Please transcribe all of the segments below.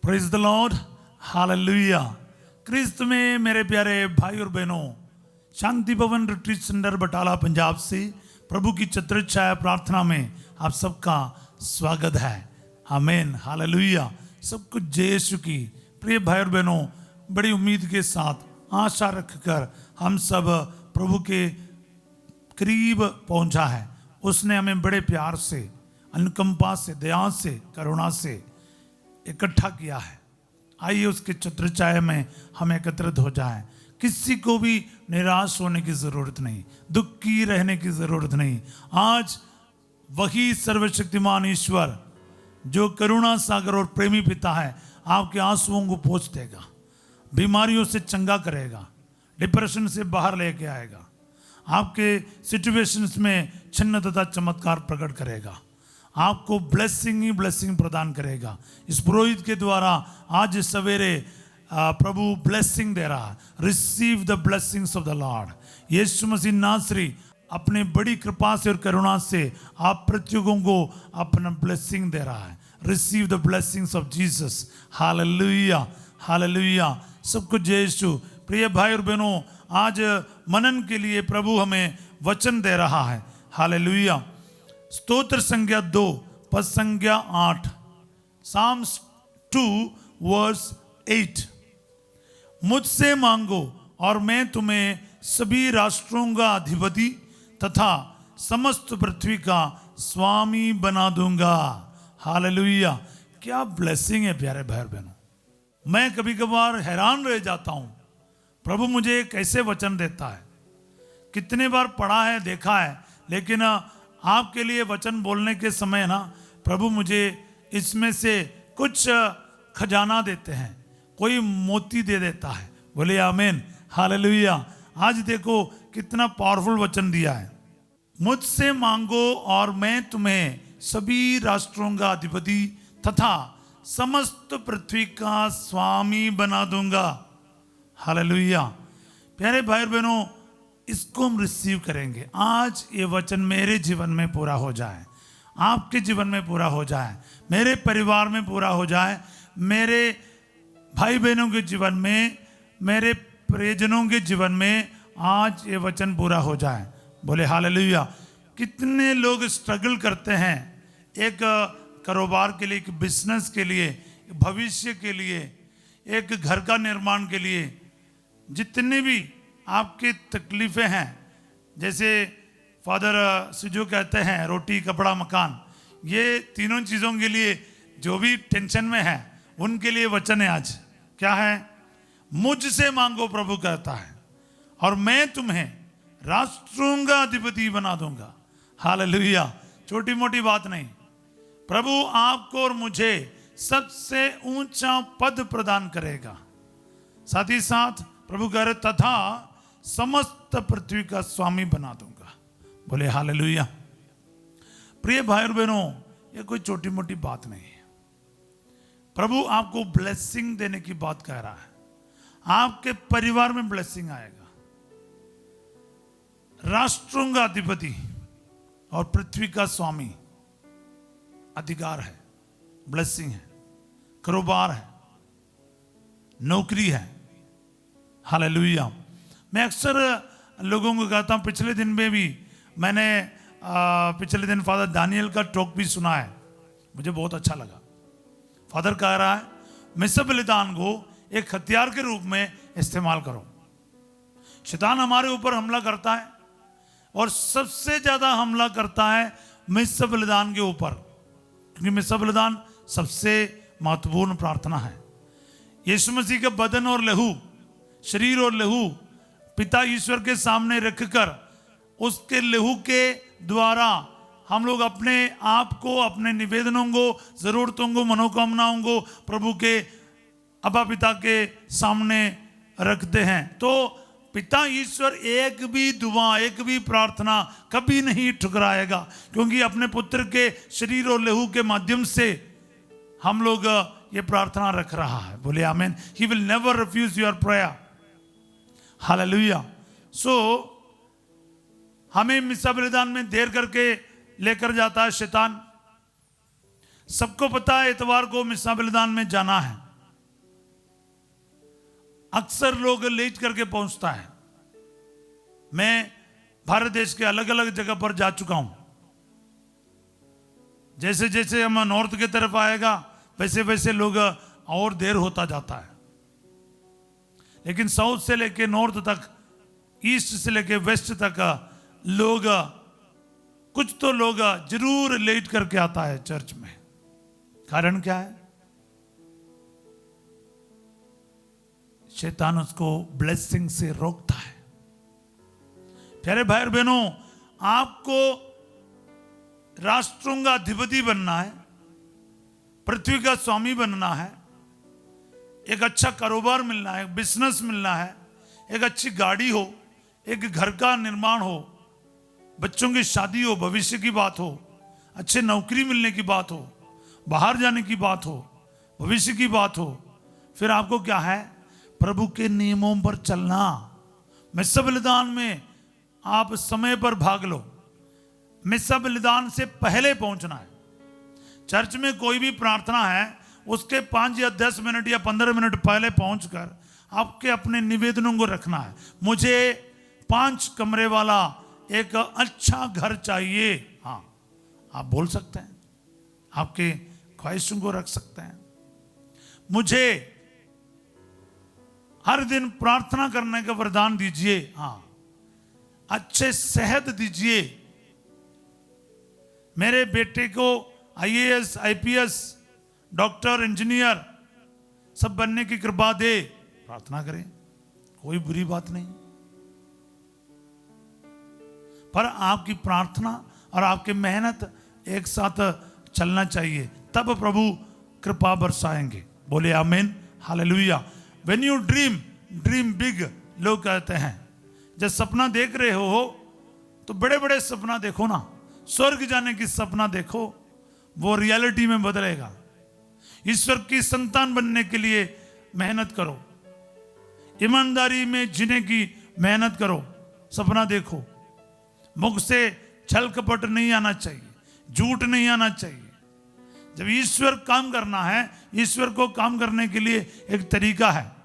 Praise the lord, hallelujah. क्रिस्त में मेरे प्यारे भाई और बहनों, शांति भवन रिट्रीट सेंटर बटाला पंजाब से प्रभु की छत्र छाया प्रार्थना में आप सबका स्वागत है। आमीन, हालेलुया। सब कुछ जय यीशु की। प्रिय भाई और बहनों, बड़ी उम्मीद के साथ आशा रखकर हम सब प्रभु के करीब पहुंचा है। उसने हमें बड़े प्यार से, अनुकंपा से, दया से, करुणा से इकट्ठा किया है। आइए उसके छत्र छाया में हम एकत्रित हो जाएं। किसी को भी निराश होने की जरूरत नहीं, दुखी रहने की जरूरत नहीं। आज वही सर्वशक्तिमान ईश्वर जो करुणा सागर और प्रेमी पिता है, आपके आंसुओं को पोंछ देगा, बीमारियों से चंगा करेगा, डिप्रेशन से बाहर लेके आएगा, आपके सिचुएशंस में छिन्न तथा चमत्कार प्रकट करेगा, आपको ब्लेसिंग ही ब्लेसिंग प्रदान करेगा। इस पुरोहित के द्वारा आज सवेरे प्रभु ब्लेसिंग दे रहा है। Receive the blessings of the lord. यीशु मसीह नासरी अपने बड़ी कृपा से और करुणा से आप प्रत्येकों को अपना ब्लेसिंग दे रहा है। Receive the blessings of Jesus. Hallelujah, hallelujah. सबको जय यीशु। प्रिय भाई और बहनों, आज मनन के लिए प्रभु हमें वचन दे रहा है। हालेलुया। स्तोत्र संज्ञा 2 पद संज्ञा 8, साम्स 2 वर्स 8। मुझसे मांगो और मैं तुम्हें सभी राष्ट्रों का अधिपति तथा समस्त पृथ्वी का स्वामी बना दूंगा। हालेलुया। क्या ब्लेसिंग है प्यारे भाई बहनों। मैं कभी कभार हैरान रह जाता हूं, प्रभु मुझे कैसे वचन देता है। कितने बार पढ़ा है, देखा है, लेकिन आपके लिए वचन बोलने के समय ना प्रभु मुझे इसमें से कुछ खजाना देते हैं, कोई मोती दे देता है। बोले आमीन, हालेलुया। आज देखो कितना पावरफुल वचन दिया है। मुझसे मांगो और मैं तुम्हें सभी राष्ट्रों का अधिपति तथा समस्त पृथ्वी का स्वामी बना दूंगा। हालेलुया। प्यारे भाई बहनों, इसको हम रिसीव करेंगे। आज ये वचन मेरे जीवन में पूरा हो जाए, आपके जीवन में पूरा हो जाए, मेरे परिवार में पूरा हो जाए, मेरे भाई बहनों के जीवन में, मेरे प्रियजनों के जीवन में आज ये वचन पूरा हो जाए। बोले हालेलुया। कितने लोग स्ट्रगल करते हैं एक कारोबार के लिए, एक बिजनेस के लिए, भविष्य के लिए, एक घर का निर्माण के लिए। जितने भी आपकी तकलीफें हैं, जैसे फादर सिजो कहते हैं, रोटी कपड़ा मकान, ये तीनों चीज़ों के लिए जो भी टेंशन में है उनके लिए वचन है। आज क्या है? मुझसे मांगो, प्रभु कहता है, और मैं तुम्हें राष्ट्रों का अधिपति बना दूंगा। हालेलुया। छोटी मोटी बात नहीं, प्रभु आपको और मुझे सबसे ऊंचा पद प्रदान करेगा। साथ ही साथ प्रभु कह रहे तथा समस्त पृथ्वी का स्वामी बना दूंगा। बोले हालेलुया। प्रिय भाई और बहनों, ये कोई छोटी मोटी बात नहीं है। प्रभु आपको ब्लेसिंग देने की बात कह रहा है। आपके परिवार में ब्लेसिंग आएगा। राष्ट्रों का अधिपति और पृथ्वी का स्वामी, अधिकार है, ब्लेसिंग है, कारोबार है, नौकरी है। हालेलुया। मैं अक्सर लोगों को कहता हूँ, पिछले दिन में भी मैंने पिछले दिन फादर दानियल का टॉक भी सुना है, मुझे बहुत अच्छा लगा। फादर कह रहा है मिस्र बलिदान को एक हथियार के रूप में इस्तेमाल करो। शैतान हमारे ऊपर हमला करता है और सबसे ज्यादा हमला करता है मिस्र बलिदान के ऊपर, क्योंकि मिस्र बलिदान सबसे महत्वपूर्ण प्रार्थना है। यीशु मसीह के बदन और लहू, शरीर और लहू पिता ईश्वर के सामने रखकर उसके लहू के द्वारा हम लोग अपने आप को, अपने निवेदनों को, जरूरतों को, मनोकामनाओं को प्रभु के अबा पिता के सामने रखते हैं। तो पिता ईश्वर एक भी दुआ, एक भी प्रार्थना कभी नहीं ठुकराएगा, क्योंकि अपने पुत्र के शरीर और लहू के माध्यम से हम लोग ये प्रार्थना रख रहा है। बोले आमीन। He will never refuse your prayer. Hallelujah. So हमें मिस्र बलिदान में देर करके लेकर जाता है शैतान। सबको पता है इतवार को मिस्र बलिदान में जाना है, अक्सर लोग लेट करके पहुंचता है। मैं भारत देश के अलग अलग जगह पर जा चुका हूं। जैसे जैसे हम नॉर्थ की तरफ आएगा वैसे वैसे लोग और देर होता जाता है, लेकिन साउथ से लेके नॉर्थ तक, ईस्ट से लेके वेस्ट तक लोग, कुछ तो लोग जरूर लेट करके आता है चर्च में। कारण क्या है? शैतान उसको ब्लेसिंग से रोकता है। प्यारे भाई और बहनों, आपको राष्ट्रों का अधिपति बनना है, पृथ्वी का स्वामी बनना है, एक अच्छा कारोबार मिलना है, बिजनेस मिलना है, एक अच्छी गाड़ी हो, एक घर का निर्माण हो, बच्चों की शादी हो, भविष्य की बात हो, अच्छे नौकरी मिलने की बात हो, बाहर जाने की बात हो, भविष्य की बात हो, फिर आपको क्या है? प्रभु के नियमों पर चलना। मिस्सा बलिदान में आप समय पर भाग लो। मिस्सा बलिदान से पहले पहुंचना है। चर्च में कोई भी प्रार्थना है उसके 5 या 10 मिनट या 15 मिनट पहले पहुंचकर आपके अपने निवेदनों को रखना है। मुझे 5 कमरे वाला एक अच्छा घर चाहिए। हाँ, आप बोल सकते हैं, आपके ख्वाहिशों को रख सकते हैं। मुझे हर दिन प्रार्थना करने का वरदान दीजिए। हाँ, अच्छे सेहत दीजिए। मेरे बेटे को IAS, IPS, डॉक्टर, इंजीनियर सब बनने की कृपा दे। प्रार्थना करें, कोई बुरी बात नहीं, पर आपकी प्रार्थना और आपकी मेहनत एक साथ चलना चाहिए, तब प्रभु कृपा बरसाएंगे। बोले आमीन, hallelujah. When you dream big, लोग कहते हैं। जब सपना देख रहे हो तो बड़े बड़े सपना देखो ना, स्वर्ग जाने की सपना देखो, वो रियलिटी में बदलेगा। ईश्वर की संतान बनने के लिए मेहनत करो, ईमानदारी में जीने की मेहनत करो, सपना देखो। मुख से छल कपट नहीं आना चाहिए, झूठ नहीं आना चाहिए। जब ईश्वर काम करना है, ईश्वर को काम करने के लिए एक तरीका है।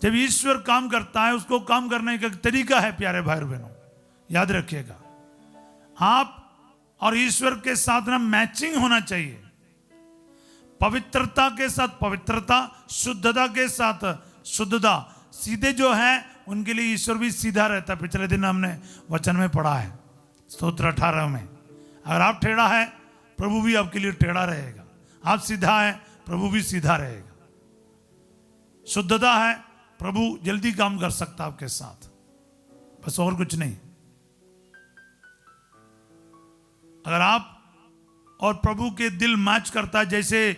जब ईश्वर काम करता है, उसको काम करने का एक तरीका है। प्यारे भाई और बहनों, याद रखिएगा, आप और ईश्वर के साथ ना मैचिंग होना चाहिए। पवित्रता के साथ पवित्रता, शुद्धता के साथ शुद्धता। सीधे जो है उनके लिए ईश्वर भी सीधा रहता है। पिछले दिन हमने वचन में पढ़ा है, स्तोत्र 18 में। अगर आप टेढ़ा है, प्रभु भी आपके लिए टेढ़ा रहेगा। आप सीधा है, प्रभु भी सीधा रहेगा। शुद्धता है, प्रभु जल्दी काम कर सकता है आपके साथ, बस और कुछ नहीं। अगर आप और प्रभु के दिल मैच करता है, जैसे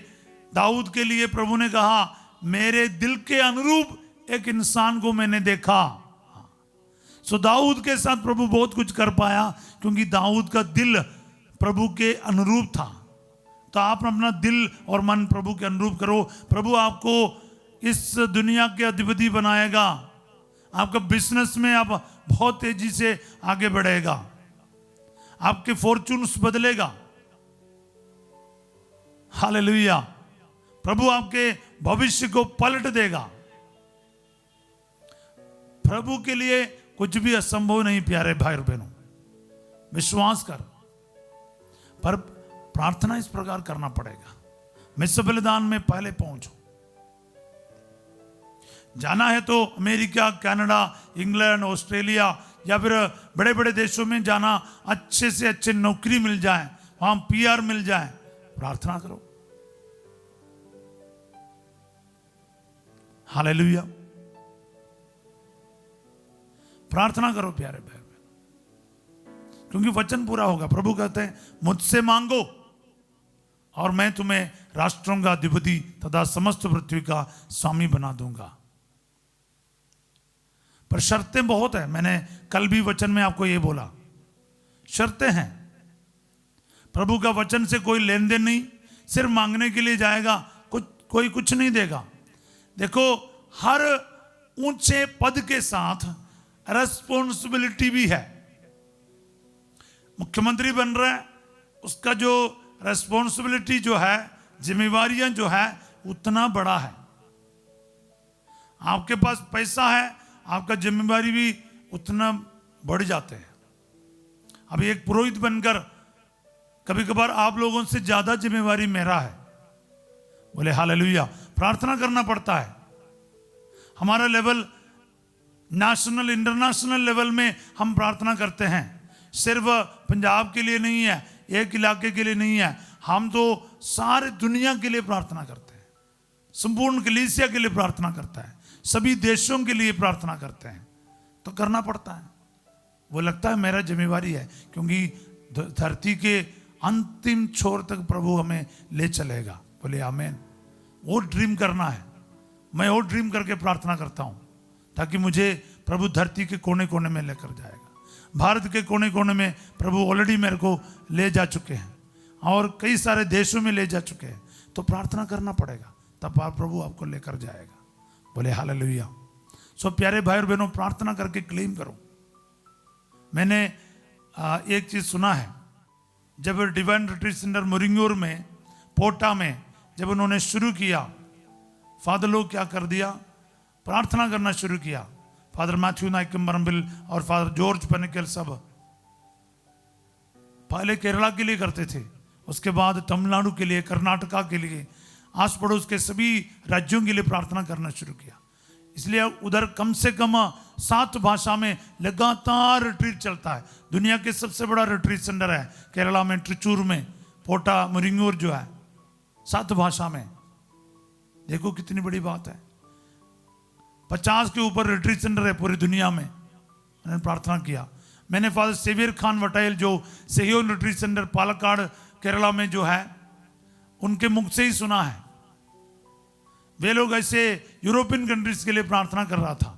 दाऊद के लिए प्रभु ने कहा, मेरे दिल के अनुरूप एक इंसान को मैंने देखा। सो दाऊद के साथ प्रभु बहुत कुछ कर पाया, क्योंकि दाऊद का दिल प्रभु के अनुरूप था। तो आप अपना दिल और मन प्रभु के अनुरूप करो। प्रभु आपको इस दुनिया के अधिपति बनाएगा। आपका बिजनेस में आप बहुत तेजी से आगे बढ़ेगा, आपके फॉर्चून्स बदलेगा। हालेलुया। प्रभु आपके भविष्य को पलट देगा। प्रभु के लिए कुछ भी असंभव नहीं। प्यारे भाई और बहनों, विश्वास कर, पर प्रार्थना इस प्रकार करना पड़ेगा। मिस्सा बलिदान में पहले पहुंचो। जाना है तो अमेरिका, कनाडा, इंग्लैंड, ऑस्ट्रेलिया या फिर बड़े बड़े देशों में जाना, अच्छे से अच्छे नौकरी मिल जाए, वहां PR मिल जाए, प्रार्थना करो। हालेलुया। प्रार्थना करो प्यारे भाई, क्योंकि वचन पूरा होगा। प्रभु कहते हैं, मुझसे मांगो और मैं तुम्हें राष्ट्रों का अधिपति तथा समस्त पृथ्वी का स्वामी बना दूंगा। पर शर्तें बहुत है। मैंने कल भी वचन में आपको ये बोला, शर्तें हैं। प्रभु का वचन से कोई लेन देन नहीं, सिर्फ मांगने के लिए जाएगा, कोई कुछ नहीं देगा। देखो, हर ऊंचे पद के साथ रेस्पॉन्सिबिलिटी भी है। मुख्यमंत्री बन रहा है, उसका जो रेस्पॉन्सिबिलिटी जो है, जिम्मेवारियां जो है, उतना बड़ा है। आपके पास पैसा है, आपका जिम्मेवारी भी उतना बढ़ जाते हैं। अभी एक पुरोहित बनकर कभी कभार आप लोगों से ज्यादा जिम्मेवारी मेरा है। बोले हालेलुया। प्रार्थना करना पड़ता है। हमारा लेवल नेशनल इंटरनेशनल लेवल में हम प्रार्थना करते हैं, सिर्फ पंजाब के लिए नहीं है, एक इलाके के लिए नहीं है, हम तो सारे दुनिया के लिए प्रार्थना करते हैं। संपूर्ण कलीसिया के लिए प्रार्थना करता है, सभी देशों के लिए प्रार्थना करते हैं। तो करना पड़ता है। वो लगता है मेरा जिम्मेवारी है, क्योंकि धरती के अंतिम छोर तक प्रभु हमें ले चलेगा। बोले आमीन। वो ड्रीम करना है। मैं वो ड्रीम करके प्रार्थना करता हूं, ताकि मुझे प्रभु धरती के कोने कोने में लेकर जाएगा। भारत के कोने कोने में प्रभु ऑलरेडी मेरे को ले जा चुके हैं और कई सारे देशों में ले जा चुके हैं। तो प्रार्थना करना पड़ेगा, तब प्रभु आपको लेकर जाएगा। बोले हालेलुया। सो प्यारे भाई और बहनों, प्रार्थना करके क्लेम करो। मैंने एक चीज सुना है, जब डिवाइन रिट्रीट सेंटर मोरिंगोर में पोटा में जब उन्होंने शुरू किया, फादर लोग क्या कर दिया, प्रार्थना करना शुरू किया। फादर मैथ्यू नाइकम्बरम्बिल और फादर जॉर्ज पनिकल सब पहले केरला के लिए करते थे, उसके बाद तमिलनाडु के लिए, कर्नाटका के लिए, आस पड़ोस के सभी राज्यों के लिए प्रार्थना करना शुरू किया। इसलिए उधर कम से कम 7 भाषा में लगातार रिट्रीट चलता है। दुनिया के सबसे बड़ा रिट्रीट सेंटर है केरला में, त्रिचूर में, पोटा मोरिंगोर जो है, 7 भाषा में। देखो कितनी बड़ी बात है। 50 के ऊपर रिट्रीट सेंटर है पूरी दुनिया में। मैंने प्रार्थना किया। मैंने फादर सेवियर खान वटाइल जो सहयोग रिट्रीट सेंटर पालक्काड़ केरला में जो है, उनके मुख से ही सुना है। वे लोग ऐसे यूरोपियन कंट्रीज के लिए प्रार्थना कर रहा था,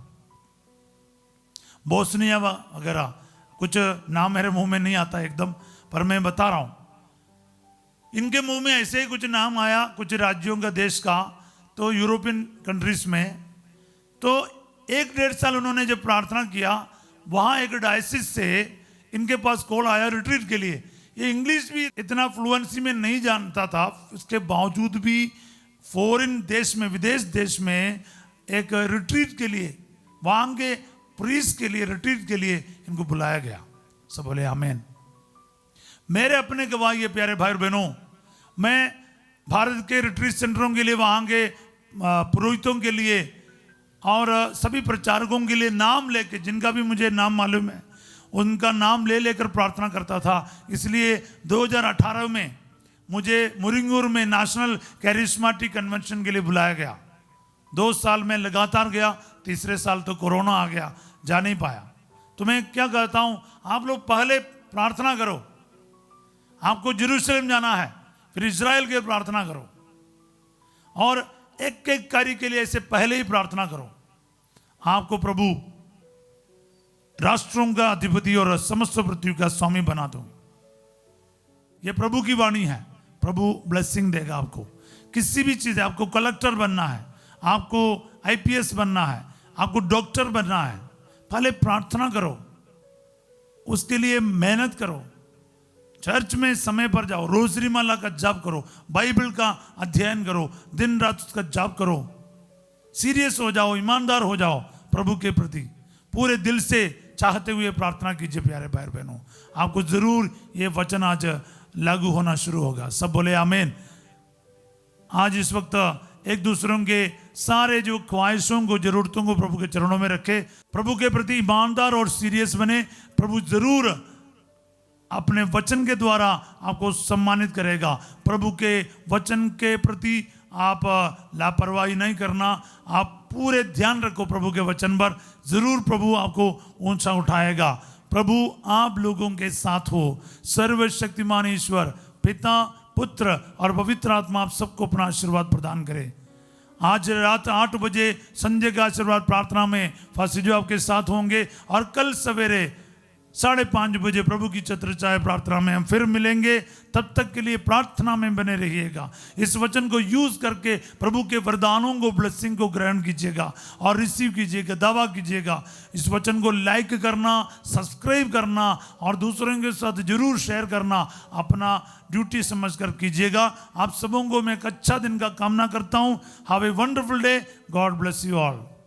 बोस्निया वगैरह, कुछ नाम मेरे मुंह में नहीं आता एकदम, पर मैं बता रहा हूं। इनके मुंह में ऐसे ही कुछ नाम आया, कुछ राज्यों का, देश का, तो यूरोपियन कंट्रीज में। तो 1-1.5 साल उन्होंने जब प्रार्थना किया, वहां एक डायसिस से इनके पास कॉल आया रिट्रीट के लिए। ये इंग्लिश भी इतना फ्लुएंसी में नहीं जानता था, इसके बावजूद भी फॉरेन देश में, विदेश देश में एक रिट्रीट के लिए, वहां के प्रीस्ट के लिए, रिट्रीट के लिए इनको बुलाया गया। सब बोले आमीन। मेरे अपने गवाह ये प्यारे भाई और बहनों, मैं भारत के रिट्रीट सेंटरों के लिए, वहां के पुरोहितों के लिए और सभी प्रचारकों के लिए नाम लेके, जिनका भी मुझे नाम मालूम है, उनका नाम ले लेकर प्रार्थना करता था। इसलिए 2018 में मुझे मोरिंगोर में नेशनल कैरिस्मेटिक कन्वेंशन के लिए बुलाया गया। 2 साल में लगातार गया, तीसरे साल तो कोरोना आ गया, जा नहीं पाया। तो मैं क्या कहता हूं, आप लोग पहले प्रार्थना करो। आपको जेरूशलेम जाना है, फिर इजराइल के प्रार्थना करो, और एक एक कार्य के लिए ऐसे पहले ही प्रार्थना करो। आपको प्रभु राष्ट्रों का अधिपति और समस्त पृथ्वी का स्वामी बना दो। यह प्रभु की वाणी है। प्रभु ब्लेसिंग देगा आपको। किसी भी चीज, आपको कलेक्टर बनना है, आपको आईपीएस बनना है, आपको डॉक्टर बनना है, पहले प्रार्थना करो, उसके लिए मेहनत करो। चर्च में समय पर जाओ, रोजरी माला का जाप करो, बाइबल का अध्ययन करो, दिन रात उसका जाप करो, सीरियस हो जाओ, ईमानदार हो जाओ प्रभु के प्रति, पूरे दिल से चाहते हुए प्रार्थना कीजिए। प्यारे भाई बहनों, आपको जरूर ये वचन आज लागू होना शुरू होगा। सब बोले आमीन। आज इस वक्त एक दूसरों के सारे जो ख्वाहिशों को, जरूरतों को प्रभु के चरणों में रखे, प्रभु के प्रति ईमानदार और सीरियस बने। प्रभु जरूर अपने वचन के द्वारा आपको सम्मानित करेगा। प्रभु के वचन के प्रति आप लापरवाही नहीं करना, आप पूरे ध्यान रखो प्रभु के वचन पर, जरूर प्रभु आपको ऊंचा उठाएगा। प्रभु आप लोगों के साथ हो। सर्वशक्तिमान ईश्वर पिता, पुत्र और पवित्र आत्मा आप सबको अपना आशीर्वाद प्रदान करे। आज रात 8 बजे संजय का आशीर्वाद प्रार्थना में फासिजो आपके साथ होंगे, और कल सवेरे 5:30 बजे प्रभु की चतुर्चाय प्रार्थना में हम फिर मिलेंगे। तब तक के लिए प्रार्थना में बने रहिएगा। इस वचन को यूज करके प्रभु के वरदानों को, ब्लेसिंग को ग्रहण कीजिएगा और रिसीव कीजिएगा, दावा कीजिएगा। इस वचन को लाइक करना, सब्सक्राइब करना और दूसरों के साथ जरूर शेयर करना अपना ड्यूटी समझकर कीजिएगा। आप सबों को मैं एक अच्छा दिन का कामना करता हूँ। Have a wonderful day. God bless you all.